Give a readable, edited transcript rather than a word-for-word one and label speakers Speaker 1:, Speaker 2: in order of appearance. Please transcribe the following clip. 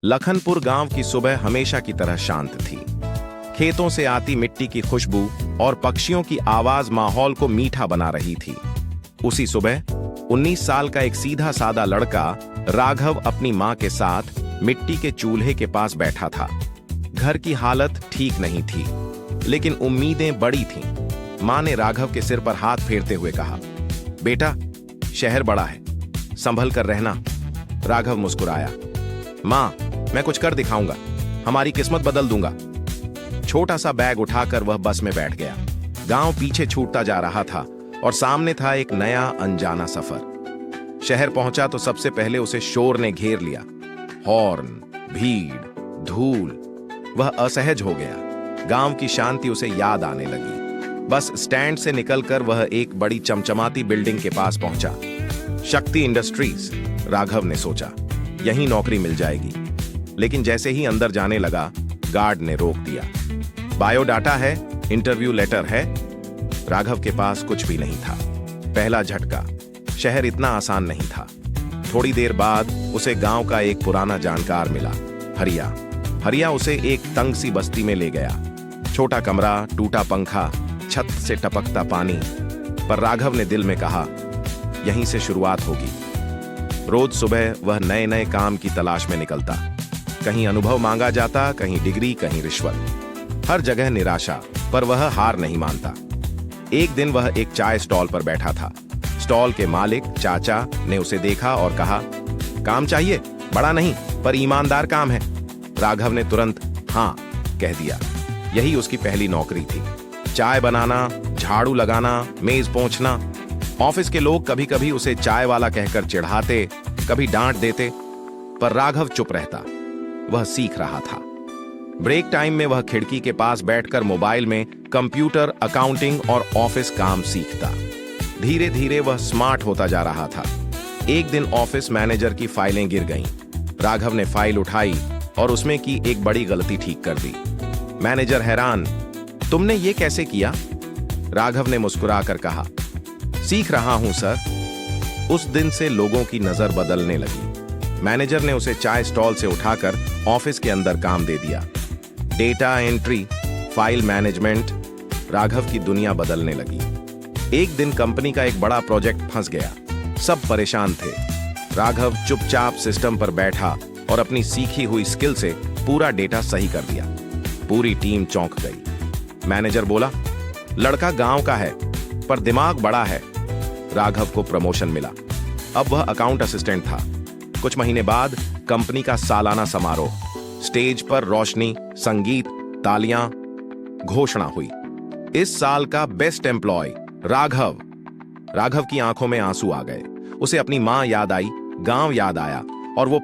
Speaker 1: लखनपुर गांव की सुबह हमेशा की तरह शांत थी। खेतों से आती मिट्टी की खुशबू और पक्षियों की आवाज माहौल को मीठा बना रही थी। उसी सुबह 19 साल का एक सीधा सादा लड़का राघव अपनी मां के साथ मिट्टी के चूल्हे के पास बैठा था। घर की हालत ठीक नहीं थी, लेकिन उम्मीदें बड़ी थीं। मां ने राघव के सिर पर हाथ फेरते हुए कहा, बेटा, शहर बड़ा है, संभल कर रहना। राघव मुस्कुराया, मां, मैं कुछ कर दिखाऊंगा, हमारी किस्मत बदल दूंगा। छोटा सा बैग उठाकर वह बस में बैठ गया। गांव पीछे छूटता जा रहा था और सामने था एक नया अनजाना सफर। शहर पहुंचा तो सबसे पहले उसे शोर ने घेर लिया। हॉर्न, भीड़, धूल। वह असहज हो गया। गांव की शांति उसे याद आने लगी। बस स्टैंड से निकलकर वह एक बड़ी चमचमाती बिल्डिंग के पास पहुंचा। शक्ति इंडस्ट्रीज, राघव ने सोचा, यहीं नौकरी मिल जाएगी। लेकिन जैसे ही अंदर जाने लगा, गार्ड ने रोक दिया। बायोडाटा है, इंटरव्यू लेटर है। राघव के पास कुछ भी नहीं था। पहला झटका, शहर इतना आसान नहीं था। थोड़ी देर बाद उसे गांव का एक पुराना जानकार मिला, हरिया उसे एक तंग सी बस्ती में ले गया। छोटा कमरा, टूटा पंखा, छत से टपकता पानी। पर राघव ने दिल में कहा, यहीं से शुरुआत होगी। रोज सुबह वह नए नए काम की तलाश में निकलता। कहीं अनुभव मांगा जाता, कहीं डिग्री, कहीं रिश्वत। हर जगह निराशा, पर वह हार नहीं मानता। एक दिन वह एक चाय स्टॉल पर बैठा था। स्टॉल के मालिक चाचा ने उसे देखा और कहा, काम चाहिए? बड़ा नहीं, पर ईमानदार काम है। राघव ने तुरंत हाँ कह दिया। यही उसकी पहली नौकरी थी। चाय बनाना, झाड़ू लगाना, मेज पोंछना। ऑफिस के लोग कभी कभी उसे चाय वाला कहकर चिढ़ाते, कभी डांट देते, पर राघव चुप रहता। वह सीख रहा था। ब्रेक टाइम में वह खिड़की के पास बैठकर मोबाइल में कंप्यूटर, अकाउंटिंग और ऑफिस काम सीखता। धीरे धीरे वह स्मार्ट होता जा रहा था। एक दिन ऑफिस मैनेजर की फाइलें गिर गईं। राघव ने फाइल उठाई और उसमें की एक बड़ी गलती ठीक कर दी। मैनेजर हैरान, तुमने ये कैसे किया? राघव ने मुस्कुराकर कहा, सीख रहा हूं सर। उस दिन से लोगों की नजर बदलने लगी। मैनेजर ने उसे चाय स्टॉल से उठाकर ऑफिस के अंदर काम दे दिया। Data entry, file management. Raghav की दुनिया बदलने लगी। एक दिन कंपनी का एक बड़ा प्रोजेक्ट फंस गया। सब परेशान थे। राघव चुपचाप सिस्टम पर बैठा और अपनी सीखी हुई स्किल से पूरा डेटा सही कर दिया। पूरी टीम चौंक गई। मैनेजर बोला, लड़का गांव का है, पर दिमाग बड़ा है। राघव को प्रमोशन मिला। अब वह अकाउंट असिस्टेंट था। कुछ महीने बाद कंपनी का सालाना समारोह। स्टेज पर रोशनी, संगीत, तालियां, घोषणा हुई, इस साल का बेस्ट एम्प्लॉय राघव। राघव की आंखों में आंसू आ गए। उसे अपनी मां याद आई, गांव याद आया और वो